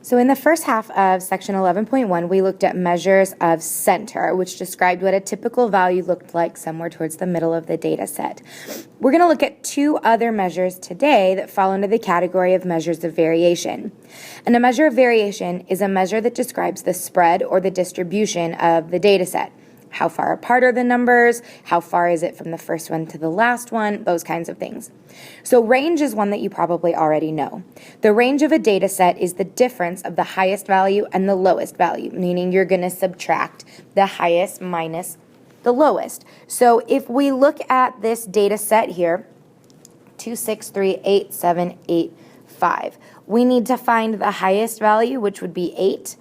So in the first half of section 11.1, we looked at measures of center, which described what a typical value looked like somewhere towards the middle of the data set. We're going to look at two other measures today that fall under the category of measures of variation. And a measure of variation is a measure that describes the spread or the distribution of the data set. How far apart are the numbers? How far is it from the first one to the last one? Those kinds of things. So range is one that you probably already know. The range of a data set is the difference of the highest value and the lowest value, meaning you're going to subtract the highest minus the lowest. So if we look at this data set here, 2, 6, 3, 8, 7, 8, 5. We need to find the highest value, which would be 8.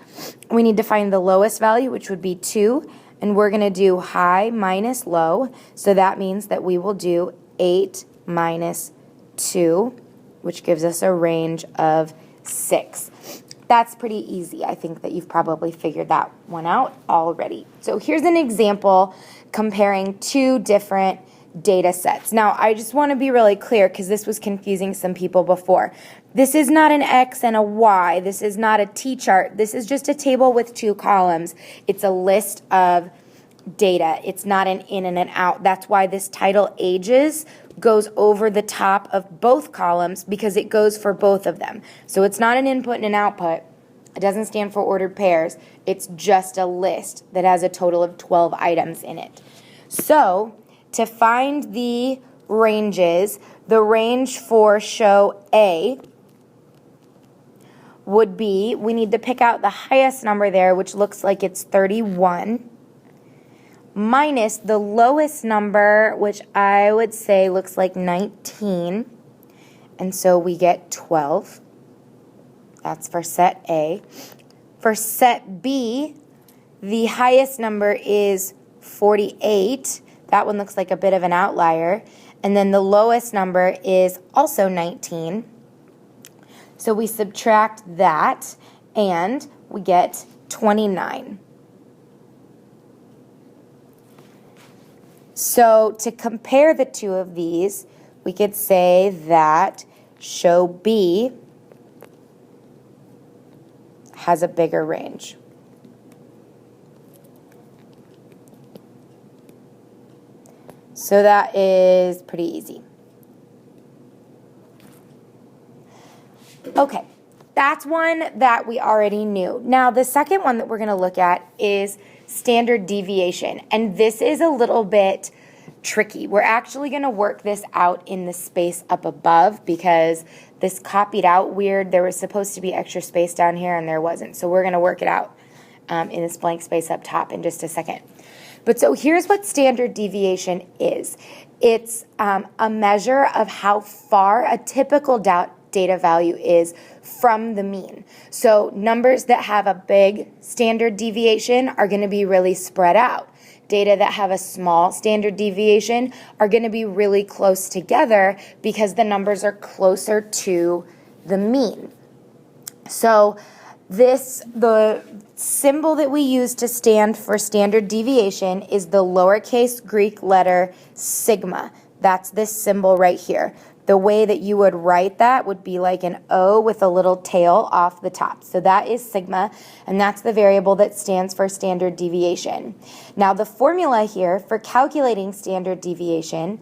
We need to find the lowest value, which would be 2. And we're going to do high minus low, so that means that we will do 8 minus 2, which gives us a range of 6. That's pretty easy. I think that you've probably figured that one out already. So here's an example comparing two different data sets. Now, I just want to be really clear because this was confusing some people before. This is not an X and a Y. This is not a T-chart. This is just a table with two columns. It's a list of data. It's not an in and an out. That's why this title ages goes over the top of both columns because it goes for both of them. So it's not an input and an output. It doesn't stand for ordered pairs. It's just a list that has a total of 12 items in it. So to find the ranges, the range for show A would be, we need to pick out the highest number there, which looks like it's 31, minus the lowest number, which I would say looks like 19, and so we get 12. That's for set A. For set B, the highest number is 48. That one looks like a bit of an outlier. And then the lowest number is also 19. So we subtract that, and we get 29. So to compare the two of these, we could say that show B has a bigger range. So that is pretty easy. Okay, that's one that we already knew. Now, the second one that we're going to look at is standard deviation, and this is a little bit tricky. We're actually going to work this out in the space up above because this copied out weird. There was supposed to be extra space down here, and there wasn't. So we're going to work it out in this blank space up top in just a second. But so here's what standard deviation is. It's a measure of how far a typical data value is from the mean. So numbers that have a big standard deviation are going to be really spread out. Data that have a small standard deviation are going to be really close together because the numbers are closer to the mean. So the symbol that we use to stand for standard deviation is the lowercase Greek letter sigma. That's this symbol right here. The way that you would write that would be like an O with a little tail off the top. So that is sigma, and that's the variable that stands for standard deviation. Now the formula here for calculating standard deviation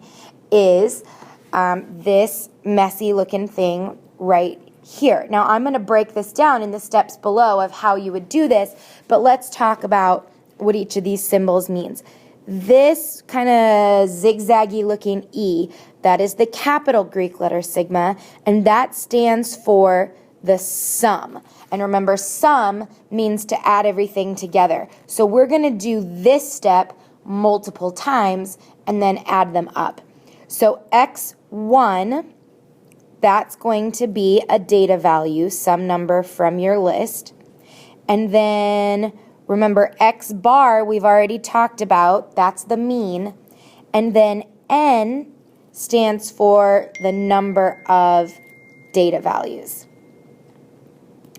is this messy looking thing right here. Now I'm going to break this down in the steps below of how you would do this, but let's talk about what each of these symbols means. This kind of zigzaggy looking E, that is the capital Greek letter sigma, and that stands for the sum. And remember, sum means to add everything together. So we're going to do this step multiple times and then add them up. So x1, that's going to be a data value, some number from your list. And then remember, x bar we've already talked about, that's the mean. And then n stands for the number of data values.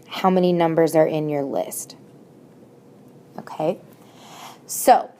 How many numbers are in your list? Okay, so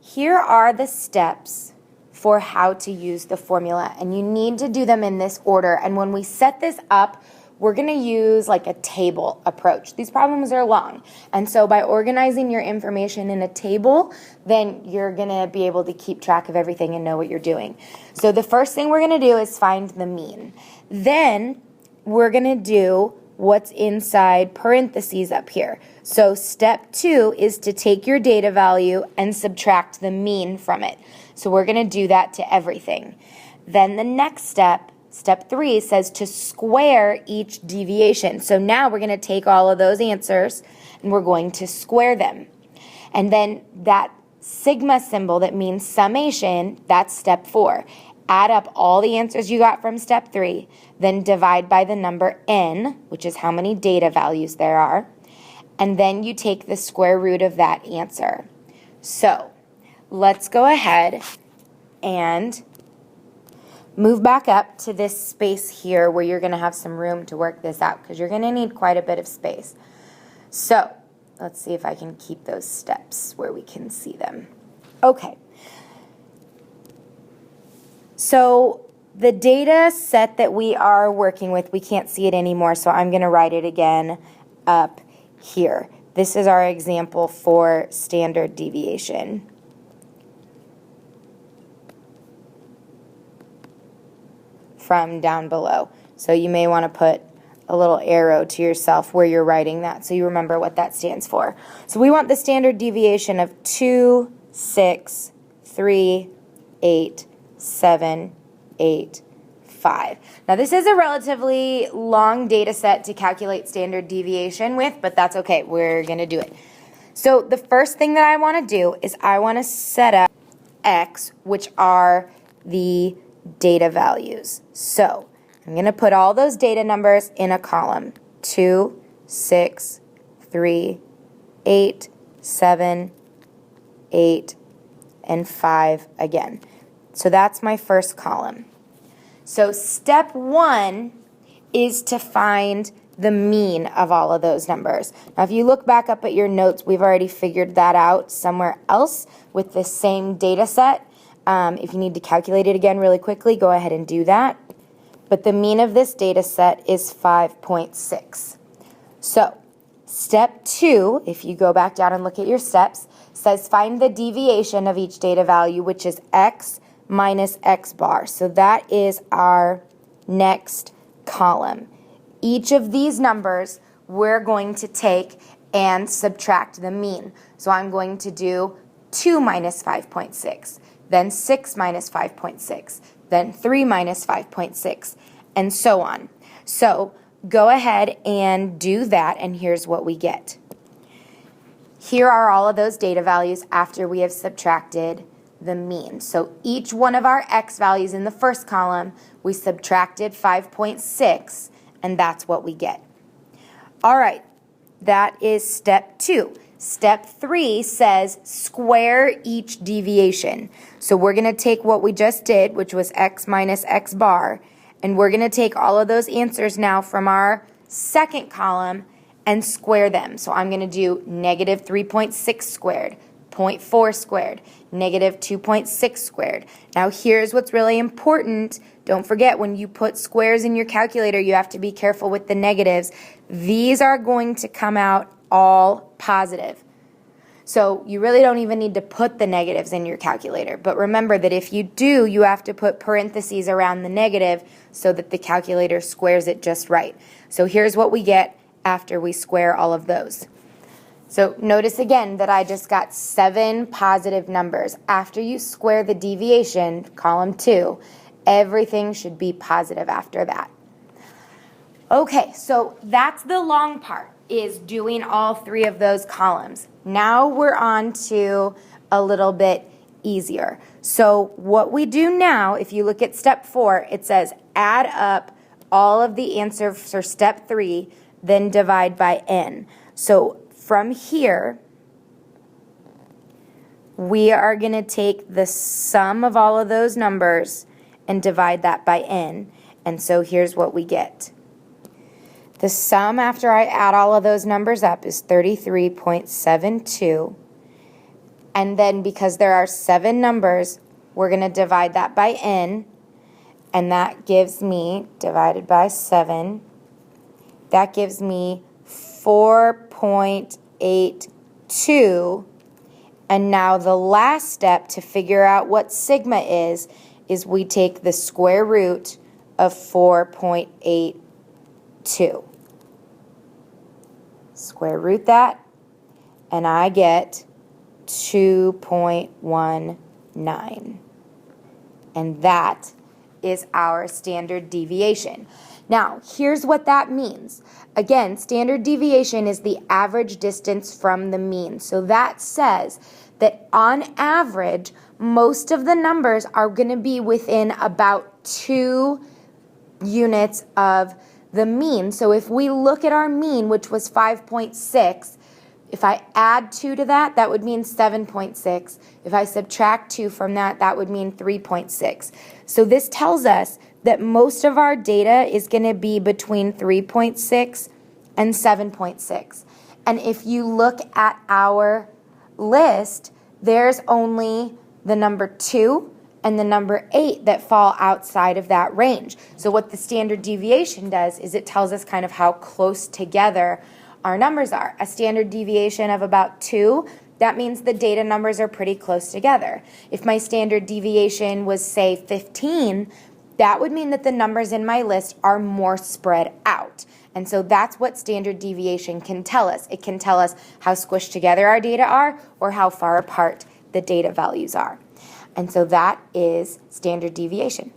here are the steps for how to use the formula, and you need to do them in this order. And when we set this up, we're going to use like a table approach. These problems are long. And so by organizing your information in a table, then you're going to be able to keep track of everything and know what you're doing. So the first thing we're going to do is find the mean. Then we're going to do what's inside parentheses up here. So step 2 is to take your data value and subtract the mean from it. So we're going to do that to everything. Then the next step, step 3, says to square each deviation. So now we're going to take all of those answers and we're going to square them. And then that sigma symbol that means summation, that's step 4. Add up all the answers you got from step 3, then divide by the number n, which is how many data values there are, and then you take the square root of that answer. So let's go ahead and move back up to this space here where you're going to have some room to work this out because you're going to need quite a bit of space. So let's see if I can keep those steps where we can see them. Okay. So the data set that we are working with, we can't see it anymore, so I'm going to write it again up here. This is our example for standard deviation. From down below. So you may want to put a little arrow to yourself where you're writing that so you remember what that stands for. So we want the standard deviation of 2, 6, 3, 8, 7, 8, 5. Now this is a relatively long data set to calculate standard deviation with, but that's okay. We're going to do it. So the first thing that I want to do is I want to set up x, which are the data values. So I'm going to put all those data numbers in a column. 2, 6, 3, 8, 7, 8, and 5 again. So that's my first column. So step 1 is to find the mean of all of those numbers. Now if you look back up at your notes, we've already figured that out somewhere else with the same data set. If you need to calculate it again really quickly, go ahead and do that. But the mean of this data set is 5.6. So step 2, if you go back down and look at your steps, says find the deviation of each data value, which is x minus x bar. So that is our next column. Each of these numbers we're going to take and subtract the mean. So I'm going to do 2 minus 5.6, then 6 minus 5.6, then 3 minus 5.6, and so on. So go ahead and do that, and here's what we get. Here are all of those data values after we have subtracted the mean. So each one of our x values in the first column, we subtracted 5.6, and that's what we get. All right, that is step 2. Step 3 says square each deviation. So we're going to take what we just did, which was x minus x bar, and we're going to take all of those answers now from our second column and square them. So I'm going to do negative 3.6 squared, 0.4 squared, negative 2.6 squared. Now here's what's really important. Don't forget, when you put squares in your calculator, you have to be careful with the negatives. These are going to come out all positive. So you really don't even need to put the negatives in your calculator. But remember that if you do, you have to put parentheses around the negative so that the calculator squares it just right. So here's what we get after we square all of those. So notice again that I just got 7 positive numbers. After you square the deviation, column 2, everything should be positive after that. Okay, so that's the long part, is doing all 3 of those columns. Now we're on to a little bit easier. So what we do now, if you look at step 4, it says add up all of the answers for step 3, then divide by n. So from here, we are going to take the sum of all of those numbers and divide that by n. And so here's what we get. The sum after I add all of those numbers up is 33.72. And then because there are 7 numbers, we're going to divide that by n. And that gives me, divided by 7, that gives me 4.82. And now the last step to figure out what sigma is we take the square root of 4.82. Square root that, and I get 2.19. And that is our standard deviation. Now, here's what that means. Again, standard deviation is the average distance from the mean. So that says that on average, most of the numbers are going to be within about 2 units of the mean. So if we look at our mean, which was 5.6, if I add 2 to that, that would mean 7.6. If I subtract 2 from that, that would mean 3.6. So this tells us that most of our data is going to be between 3.6 and 7.6. And if you look at our list, there's only the number 2 and the number 8 that fall outside of that range. So what the standard deviation does is it tells us kind of how close together our numbers are. A standard deviation of about 2, that means the data numbers are pretty close together. If my standard deviation was, say, 15, that would mean that the numbers in my list are more spread out. And so that's what standard deviation can tell us. It can tell us how squished together our data are or how far apart the data values are. And so that is standard deviation.